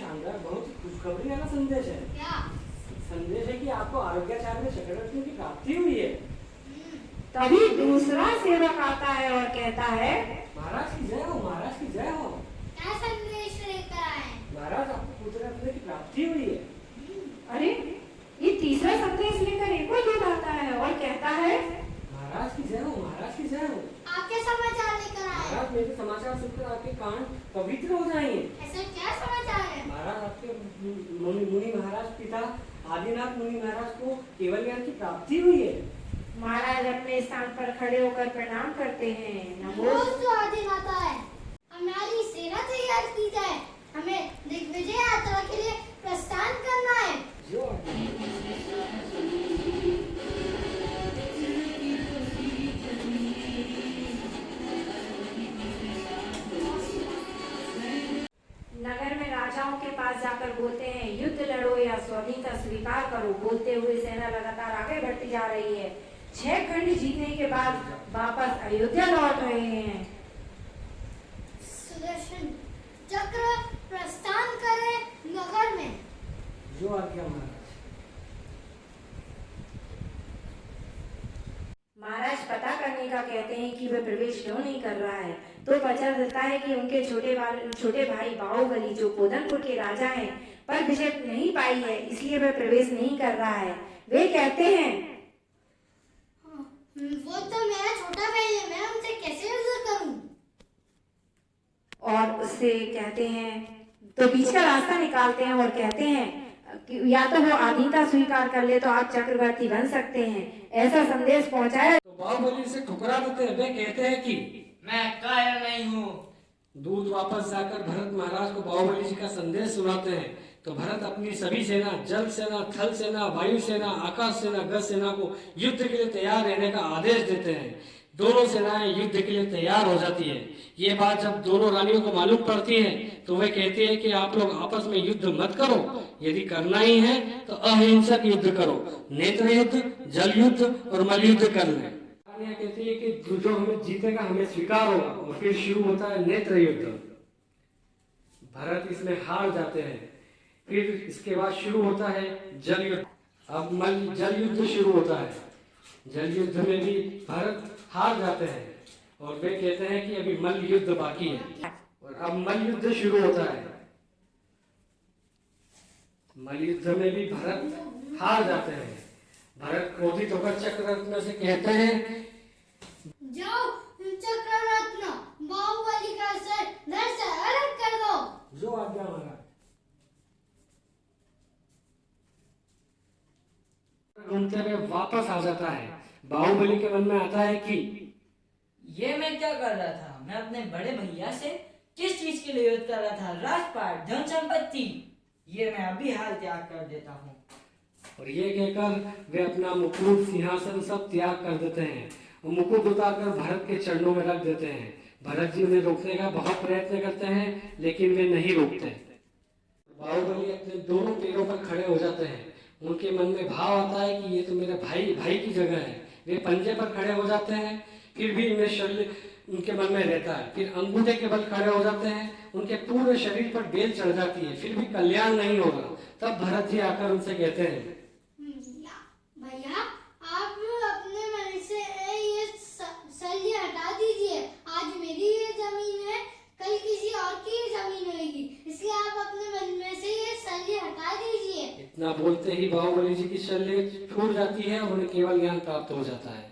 शानदार, बहुत ही खुशखबरी वाला संदेश है। क्या? संदेश है कि आपको आरोग्याचार्य में शकररत्न की प्राप्ति हुई है। तभी दूसरा सेवक आता है और कहता है, महाराज की जय हो, महाराज की जय हो। क्या संदेश लेकर आए? महाराज, आपको पुत्र रत्न की प्राप्ति हुई है। अरे ये तीसरा संदेश लेकर एक और दूत आता है और कहता है, महाराज की जय हो, महाराज की जय हो। आपके समाचार लेकर आए? महाराज, मेरे समाचार सुनकर आपके कान पवित्र हो जाएंगे। ऐसे क्या समाचार है? महाराज, आपके मुनि महाराज पिता आदिनाथ मुनि महाराज को केवल ज्ञान की प्राप्ति हुई है। महाराज अपने स्थान पर खड़े होकर प्रणाम करते हैं। नमो। रोज तो आदिन आता है। हमारी सेना तैयार की जाए, हमें दिग्विजय यात्रा के लिए प्रस्थान करना है। जो नगर में राजाओं के पास जाकर बोलते हैं, युद्ध लड़ो या स्वाधीनता स्वीकार करो। बोलते हुए सेना लगातार आगे बढ़ती जा रही है। 6 खंड जीतने के बाद वापस अयोध्या लौट रहे हैं। सुदर्शन चक्र प्रस्थान करे नगर में। जो आज्ञा महाराज। महाराज पता करने का कहते हैं कि वह प्रवेश क्यों नहीं कर रहा है, तो पता चलता है कि उनके छोटे भाई बाहुबली, जो कोदनपुर के राजा हैं, पर विजय नहीं पाई है, इसलिए वह प्रवेश नहीं कर रहा है। वे कहते हैं, वो तो मेरा छोटा भाई है, मैं उनसे कैसे युद्ध करूं? और उससे कहते हैं, तो बीच का रास्ता निकालते हैं और कहते हैं कि या तो वो आधीनता स्वीकार कर ले तो आप चक्रवर्ती बन सकते हैं। ऐसा संदेश पहुंचाया तो बाहुबली से ठुकरा देते हैं। वे कहते हैं कि मैं कायर नहीं हूँ। दूत वापस जाकर भरत महाराज को बाहुबली जी का संदेश सुनाते हैं। तो भरत अपनी सभी सेना, जल सेना, थल सेना, वायु सेना, आकाश सेना, गज सेना को युद्ध के लिए तैयार रहने का आदेश देते हैं। दोनों सेनाएं युद्ध के लिए तैयार हो जाती है। ये बात जब दोनों रानियों को मालूम पड़ती है तो वे कहती है कि आप लोग आपस में युद्ध मत करो, यदि करना ही है तो अहिंसक युद्ध करो। नेत्र युद्ध, जल युद्ध और मल युद्ध कर लें। रानियां कहती है कि जो हमें जीतेगा हमें स्वीकार होगा। और फिर शुरू होता है नेत्र युद्ध। भरत इसमें हार जाते हैं। फिर इसके बाद शुरू होता है जल युद्ध। अब जल युद्ध शुरू होता है। जल युद्ध में भी भरत हार जाते हैं और वे कहते हैं कि अभी मल्ल युद्ध बाकी है। और अब मल्ल युद्ध शुरू होता है। मल्ल युद्ध में भी भरत हार जाते हैं। भरत क्रोधित होकर चक्ररत्न से कहते हैं, जाओ चक्ररत्न, बाहुबली का सर धड़ से अलग कर दो। जो आज्ञा महाराज। घूमते हुए वापस आ जाता है। बाहुबली के मन में आता है कि ये मैं क्या कर रहा था? मैं अपने बड़े भैया से किस चीज के लिए युद्ध कर रहा था? राजपाट, धन संपत्ति, ये मैं अभी हाल त्याग कर देता हूँ। और ये कहकर वे अपना मुकुट, सिंहासन सब त्याग कर देते हैं और मुकुट उतारकर भरत के चरणों में रख देते हैं। भरत जी उन्हें रोकने का बहुत प्रयत्न करते हैं लेकिन वे नहीं रोकते। बाहुबली अपने दोनों पैरों पर खड़े हो जाते हैं। उनके मन में भाव आता है कि ये तो मेरे भाई की जगह है। वे पंजे पर खड़े हो जाते हैं, फिर भी इनमें शल्य उनके मन में रहता है। फिर अंगूठे के बल खड़े हो जाते हैं, उनके पूरे शरीर पर बेल चढ़ जाती है, फिर भी कल्याण नहीं होगा। तब भरत जी आकर उनसे कहते हैं, भैया आप अपने मन से ये शल्य हटा दीजिए। आज मेरी ये जमीन है, कल किसी और की जमीन होगी, इसलिए आप अपने मन में से ये शल्य हटा दीजिए। इतना बोलते ही बाहुबली जी की शल्य छूट जाती है और उन्हें केवल ज्ञान प्राप्त हो जाता है।